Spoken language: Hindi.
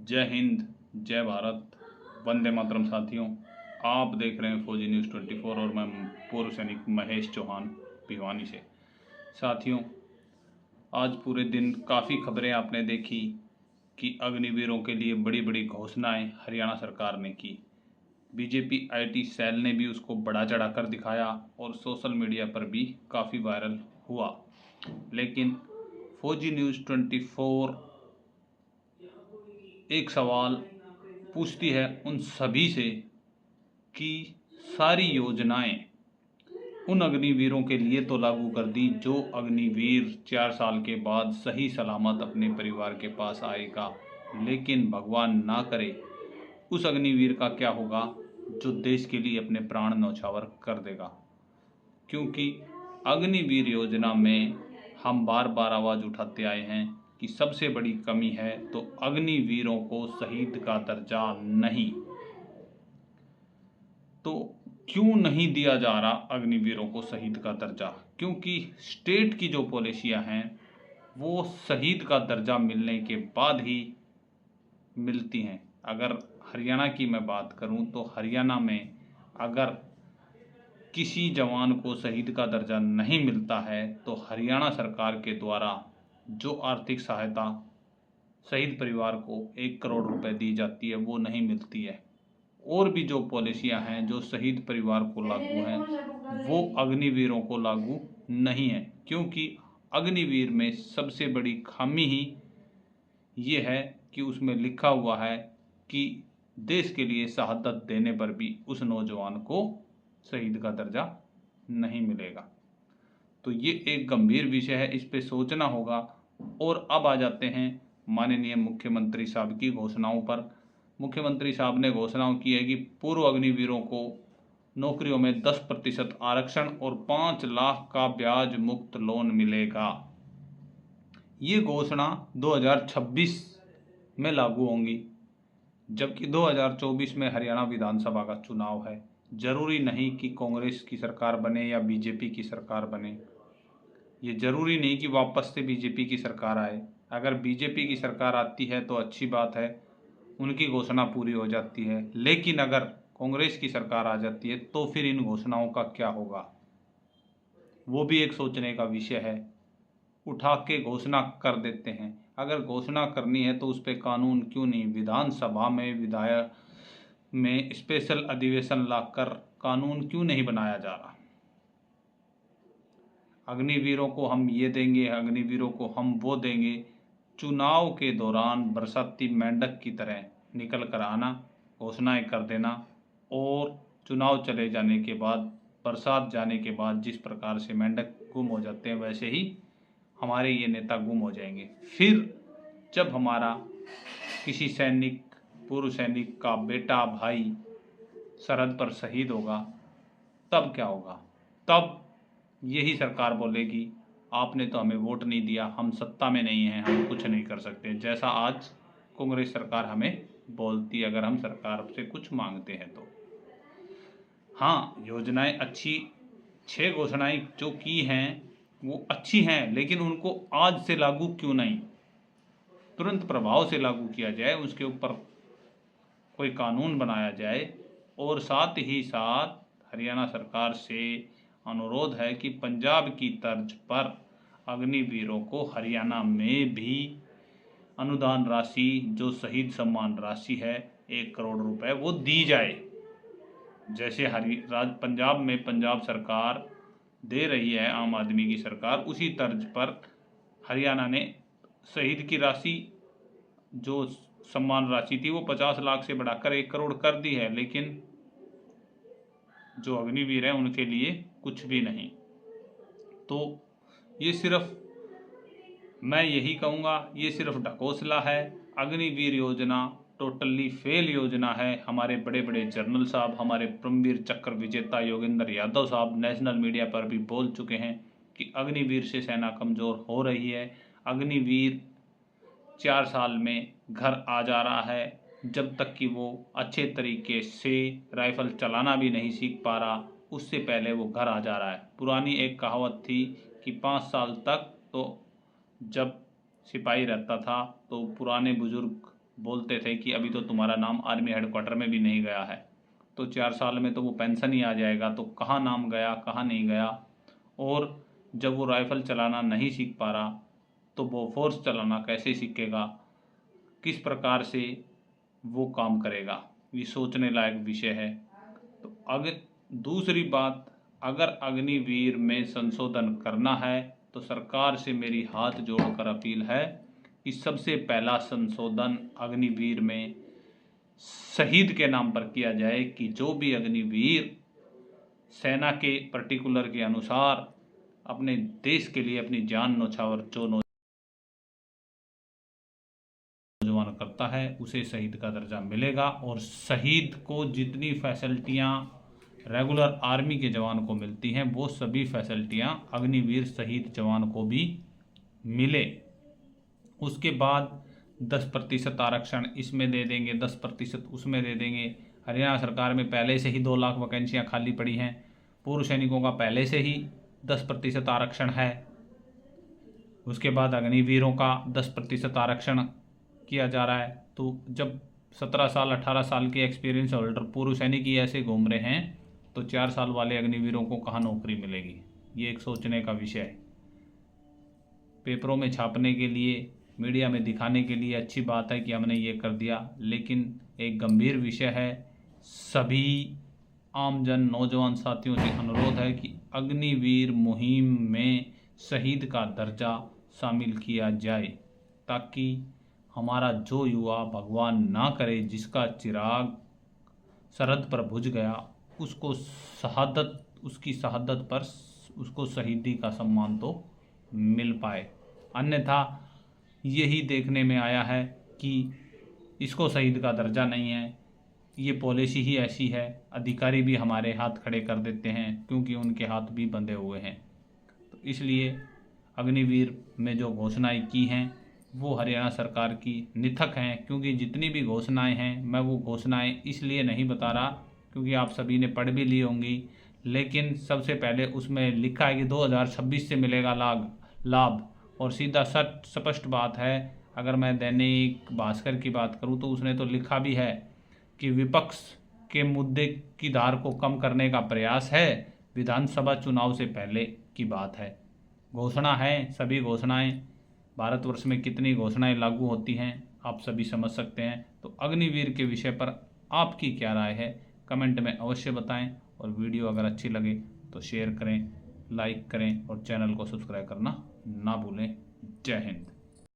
जय हिंद, जय भारत, वंदे मातरम। साथियों, आप देख रहे हैं फौजी न्यूज़ 24 और मैं पूर्व सैनिक महेश चौहान भिवानी से। साथियों, आज पूरे दिन काफ़ी खबरें आपने देखी कि अग्निवीरों के लिए बड़ी बड़ी घोषणाएं हरियाणा सरकार ने की। बीजेपी आईटी सेल ने भी उसको बढ़ा चढ़ा कर दिखाया और सोशल मीडिया पर भी काफ़ी वायरल हुआ। लेकिन फौजी न्यूज़ 24 एक सवाल पूछती है उन सभी से कि सारी योजनाएं उन अग्निवीरों के लिए तो लागू कर दी जो अग्निवीर 4 साल के बाद सही सलामत अपने परिवार के पास आएगा, लेकिन भगवान ना करे उस अग्निवीर का क्या होगा जो देश के लिए अपने प्राण न्यौछावर कर देगा। क्योंकि अग्निवीर योजना में हम बार बार आवाज़ उठाते आए हैं कि सबसे बड़ी कमी है तो अग्निवीरों को शहीद का दर्जा नहीं। तो क्यों नहीं दिया जा रहा अग्निवीरों को शहीद का दर्जा? क्योंकि स्टेट की जो पॉलिसियां हैं वो शहीद का दर्जा मिलने के बाद ही मिलती हैं। अगर हरियाणा की मैं बात करूं तो हरियाणा में अगर किसी जवान को शहीद का दर्जा नहीं मिलता है तो हरियाणा सरकार के द्वारा जो आर्थिक सहायता शहीद परिवार को 1 करोड़ रुपए दी जाती है वो नहीं मिलती है। और भी जो पॉलिसियां हैं जो शहीद परिवार को लागू हैं वो अग्निवीरों को लागू नहीं है। क्योंकि अग्निवीर में सबसे बड़ी खामी ही ये है कि उसमें लिखा हुआ है कि देश के लिए शहादत देने पर भी उस नौजवान को शहीद का दर्जा नहीं मिलेगा। तो ये एक गंभीर विषय है, इस पे सोचना होगा। और अब आ जाते हैं माननीय मुख्यमंत्री साहब की घोषणाओं पर। मुख्यमंत्री साहब ने घोषणाओं की है कि पूर्व अग्निवीरों को नौकरियों में 10% आरक्षण और 5 लाख का ब्याज मुक्त लोन मिलेगा। ये घोषणा 2026 में लागू होंगी, जबकि 2024 में हरियाणा विधानसभा का चुनाव है। जरूरी नहीं कि कांग्रेस की सरकार बने या बीजेपी की सरकार बने, ये जरूरी नहीं कि वापस से बीजेपी की सरकार आए। अगर बीजेपी की सरकार आती है तो अच्छी बात है, उनकी घोषणा पूरी हो जाती है। लेकिन अगर कांग्रेस की सरकार आ जाती है तो फिर इन घोषणाओं का क्या होगा, वो भी एक सोचने का विषय है। उठा के घोषणा कर देते हैं। अगर घोषणा करनी है तो उस पर कानून क्यों नहीं विधानसभा में विधायक में स्पेशल अधिवेशन लाकर कानून क्यों नहीं बनाया जा रहा? अग्निवीरों को हम ये देंगे, अग्निवीरों को हम वो देंगे। चुनाव के दौरान बरसाती मेंढक की तरह निकल कर आना, घोषणाएं कर देना और चुनाव चले जाने के बाद, बरसात जाने के बाद जिस प्रकार से मेंढक गुम हो जाते हैं वैसे ही हमारे ये नेता गुम हो जाएंगे। फिर जब हमारा किसी सैनिक, पूर्व सैनिक का बेटा, भाई सरहद पर शहीद होगा तब क्या होगा? तब यही सरकार बोलेगी आपने तो हमें वोट नहीं दिया, हम सत्ता में नहीं हैं, हम कुछ नहीं कर सकते। जैसा आज कांग्रेस सरकार हमें बोलती है अगर हम सरकार से कुछ मांगते हैं तो। हाँ, योजनाएं अच्छी, 6 घोषणाएं जो की हैं वो अच्छी हैं, लेकिन उनको आज से लागू क्यों नहीं, तुरंत प्रभाव से लागू किया जाए, उसके ऊपर कोई कानून बनाया जाए। और साथ ही साथ हरियाणा सरकार से अनुरोध है कि पंजाब की तर्ज पर अग्निवीरों को हरियाणा में भी अनुदान राशि, जो शहीद सम्मान राशि है 1 करोड़ रुपए, वो दी जाए। जैसे पंजाब में पंजाब सरकार दे रही है, आम आदमी की सरकार, उसी तर्ज पर हरियाणा ने शहीद की राशि, जो सम्मान राशि थी वो 50 लाख से बढ़ाकर 1 करोड़ कर दी है, लेकिन जो अग्निवीर हैं उनके लिए कुछ भी नहीं। तो ये सिर्फ, मैं यही कहूँगा, ये सिर्फ ढकोसला है। अग्निवीर योजना टोटली फेल योजना है। हमारे बड़े बड़े जनरल साहब, हमारे परमवीर चक्र विजेता योगेंद्र यादव साहब नेशनल मीडिया पर भी बोल चुके हैं कि अग्निवीर से सेना कमज़ोर हो रही है। अग्निवीर 4 साल में घर आ जा रहा है, जब तक कि वो अच्छे तरीके से राइफल चलाना भी नहीं सीख पा रहा, उससे पहले वो घर आ जा रहा है। पुरानी एक कहावत थी कि 5 साल तक तो जब सिपाही रहता था तो पुराने बुजुर्ग बोलते थे कि अभी तो तुम्हारा नाम आर्मी हेडक्वार्टर में भी नहीं गया है, तो 4 साल में तो वो पेंशन ही आ जाएगा, तो कहाँ नाम गया कहाँ नहीं गया। और जब वो राइफ़ल चलाना नहीं सीख पा रहा तो वो फोर्स चलाना कैसे सीखेगा, किस प्रकार से वो काम करेगा, ये सोचने लायक विषय है। तो अगर दूसरी बात, अगर अग्निवीर में संशोधन करना है तो सरकार से मेरी हाथ जोड़कर अपील है कि सबसे पहला संशोधन अग्निवीर में शहीद के नाम पर किया जाए कि जो भी अग्निवीर सेना के पर्टिकुलर के अनुसार अपने देश के लिए अपनी जान न्यौछावर जो नौजवान करता है उसे शहीद का दर्जा मिलेगा। और शहीद को जितनी फैसिलिटियाँ रेगुलर आर्मी के जवान को मिलती हैं वो सभी फैसिलिटियाँ अग्निवीर शहीद जवान को भी मिले। उसके बाद 10% आरक्षण इसमें दे देंगे, 10% उसमें दे देंगे। हरियाणा सरकार में पहले से ही 2 लाख वैकेंसियाँ खाली पड़ी हैं, पूर्व सैनिकों का पहले से ही 10% आरक्षण है। उसके बाद अग्निवीरों का 10% आरक्षण किया जा रहा है। तो जब 17 साल 18 साल के एक्सपीरियंस होल्डर पूर्व सैनिक ही ऐसे घूम रहे हैं तो 4 साल वाले अग्निवीरों को कहाँ नौकरी मिलेगी, ये एक सोचने का विषय है। पेपरों में छापने के लिए, मीडिया में दिखाने के लिए अच्छी बात है कि हमने ये कर दिया, लेकिन एक गंभीर विषय है। सभी आमजन नौजवान साथियों से अनुरोध है कि अग्निवीर मुहिम में शहीद का दर्जा शामिल किया जाए ताकि हमारा जो युवा, भगवान ना करे, जिसका चिराग सरहद पर बुझ गया, उसको शहादत, उसकी शहादत पर उसको शहीदी का सम्मान तो मिल पाए। अन्यथा यही देखने में आया है कि इसको शहीद का दर्जा नहीं है, ये पॉलिसी ही ऐसी है। अधिकारी भी हमारे हाथ खड़े कर देते हैं क्योंकि उनके हाथ भी बंधे हुए हैं। तो इसलिए अग्निवीर में जो घोषणाएं की हैं वो हरियाणा सरकार की निथक हैं, क्योंकि जितनी भी घोषणाएं हैं, मैं वो घोषणाएं इसलिए नहीं बता रहा क्योंकि आप सभी ने पढ़ भी ली होंगी, लेकिन सबसे पहले उसमें लिखा है कि 2026 से मिलेगा लाभ। और सीधा स्पष्ट बात है, अगर मैं दैनिक भास्कर की बात करूं तो उसने तो लिखा भी है कि विपक्ष के मुद्दे की धार को कम करने का प्रयास है, विधानसभा चुनाव से पहले की बात है। घोषणा है, सभी घोषणाएं, भारतवर्ष में कितनी घोषणाएं लागू होती हैं आप सभी समझ सकते हैं। तो अग्निवीर के विषय पर आपकी क्या राय है, कमेंट में अवश्य बताएं। और वीडियो अगर अच्छी लगे तो शेयर करें, लाइक करें और चैनल को सब्सक्राइब करना ना भूलें। जय हिंद।